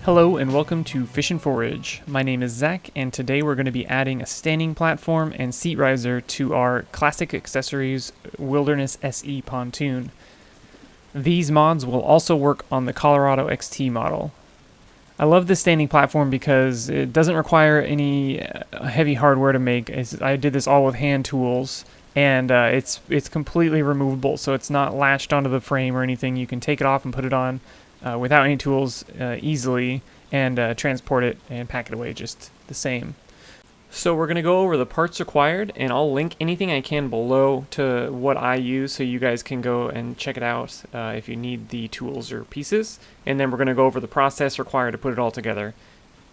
Hello and welcome to Fish and Forage. My name is Zach and today we're going to be adding a standing platform and seat riser to our Classic Accessories Wilderness SE pontoon. These mods will also work on the Colorado XT model. I love this standing platform because it doesn't require any heavy hardware to make. I did this all with hand tools, and it's completely removable, so it's not latched onto the frame or anything. You can take it off and put it on without any tools easily, and transport it and pack it away just the same. So we're going to go over the parts required, and I'll link anything I can below to what I use so you guys can go and check it out if you need the tools or pieces. And then we're going to go over the process required to put it all together.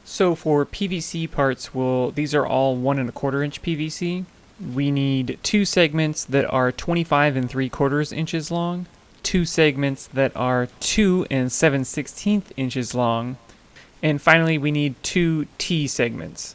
So for PVC parts, these are all 1 1/4 inch PVC. We need 2 segments that are 25 3/4 inches long, 2 segments that are 2 7/16 inches long, and finally we need 2 T segments.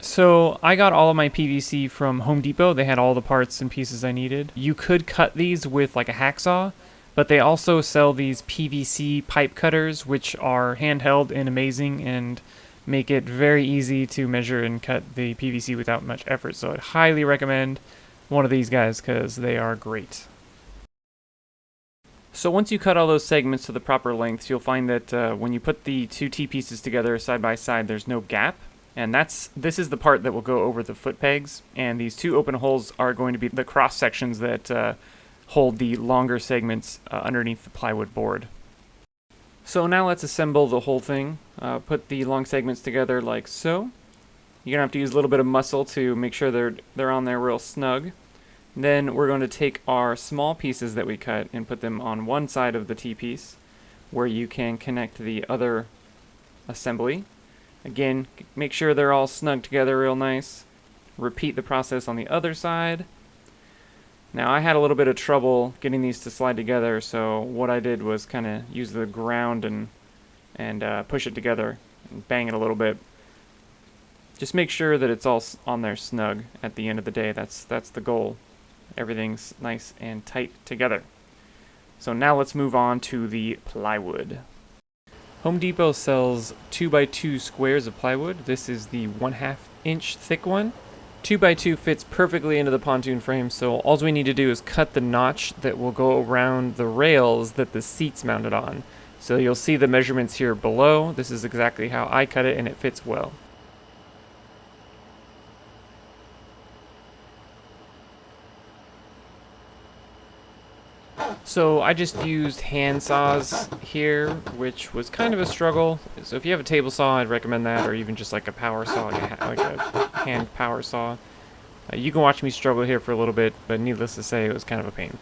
So I got all of my PVC from Home Depot. They had all the parts and pieces I needed. You could cut these with like a hacksaw, but they also sell these PVC pipe cutters, which are handheld and amazing and make it very easy to measure and cut the PVC without much effort. So I'd highly recommend one of these guys because they are great. So once you cut all those segments to the proper lengths, you'll find that when you put the 2 T pieces together side by side, there's no gap. And this is the part that will go over the foot pegs, and these 2 open holes are going to be the cross sections that hold the longer segments underneath the plywood board. So now let's assemble the whole thing. Put the long segments together like so. You're gonna have to use a little bit of muscle to make sure they're on there real snug. Then we're going to take our small pieces that we cut and put them on one side of the T piece, where you can connect the other assembly. Again, make sure they're all snug together real nice. Repeat the process on the other side. Now I had a little bit of trouble getting these to slide together, so what I did was kind of use the ground and push it together and bang it a little bit. Just make sure that it's all on there snug at the end of the day. That's the goal. Everything's nice and tight together. So now let's move on to the plywood. Home Depot sells 2x2 squares of plywood. This is the 1/2 inch thick one. 2x2 fits perfectly into the pontoon frame, so all we need to do is cut the notch that will go around the rails that the seat's mounted on. So you'll see the measurements here below. This is exactly how I cut it, and it fits well. So I just used hand saws here, which was kind of a struggle. So if you have a table saw, I'd recommend that, or even just like a power saw, like a hand power saw. You can watch me struggle here for a little bit, but needless to say, it was kind of a pain.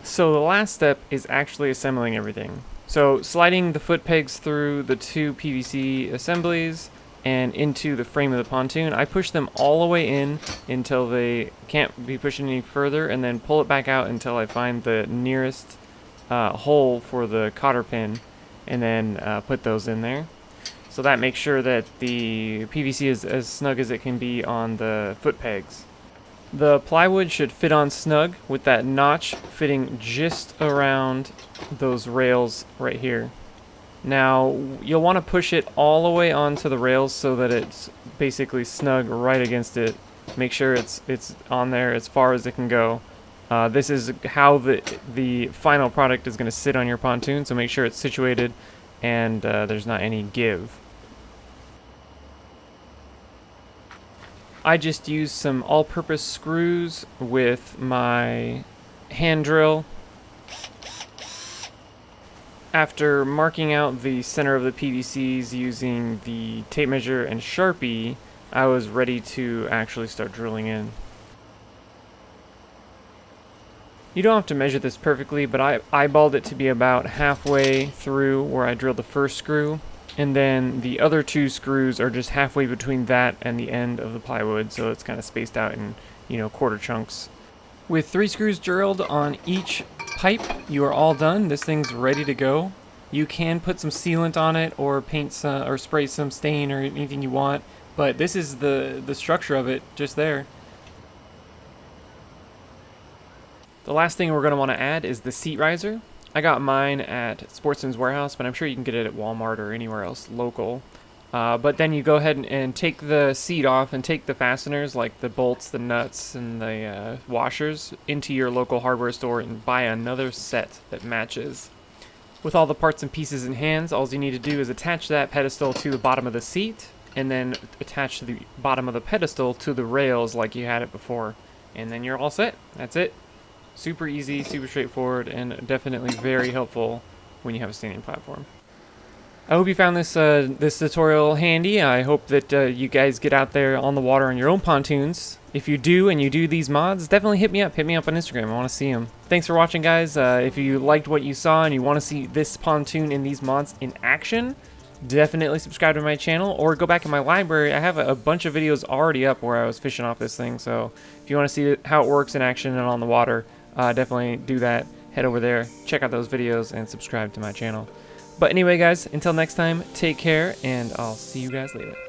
So the last step is actually assembling everything. So sliding the foot pegs through the 2 PVC assemblies and into the frame of the pontoon. I push them all the way in until they can't be pushed any further, and then pull it back out until I find the nearest hole for the cotter pin, and then put those in there. So that makes sure that the PVC is as snug as it can be on the foot pegs. The plywood should fit on snug with that notch fitting just around those rails right here. Now you'll want to push it all the way onto the rails so that it's basically snug right against it. Make sure it's on there as far as it can go. This is how the final product is going to sit on your pontoon, so make sure it's situated and there's not any give. I just used some all-purpose screws with my hand drill. After marking out the center of the PVCs using the tape measure and Sharpie, I was ready to actually start drilling in. You don't have to measure this perfectly, but I eyeballed it to be about halfway through where I drilled the first screw. And then the other 2 screws are just halfway between that and the end of the plywood, so it's kind of spaced out in, quarter chunks. With 3 screws drilled on each pipe, you are all done. This thing's ready to go. You can put some sealant on it or paint some, or spray some stain or anything you want, but this is the structure of it just there. The last thing we're going to want to add is the seat riser. I got mine at Sportsman's Warehouse, but I'm sure you can get it at Walmart or anywhere else local. But then you go ahead and take the seat off and take the fasteners, like the bolts, the nuts, and the washers, into your local hardware store and buy another set that matches. With all the parts and pieces in hand, all you need to do is attach that pedestal to the bottom of the seat, and then attach the bottom of the pedestal to the rails like you had it before. And then you're all set. That's it. Super easy, super straightforward, and definitely very helpful when you have a standing platform. I hope you found this this tutorial handy. I hope that you guys get out there on the water on your own pontoons. If you do and you do these mods, definitely hit me up. Hit me up on Instagram. I want to see them. Thanks for watching, guys. If you liked what you saw and you want to see this pontoon and these mods in action, definitely subscribe to my channel or go back in my library. I have a bunch of videos already up where I was fishing off this thing. So if you want to see how it works in action and on the water, definitely do that. Head over there, check out those videos, and subscribe to my channel. But anyway, guys, until next time, take care, and I'll see you guys later.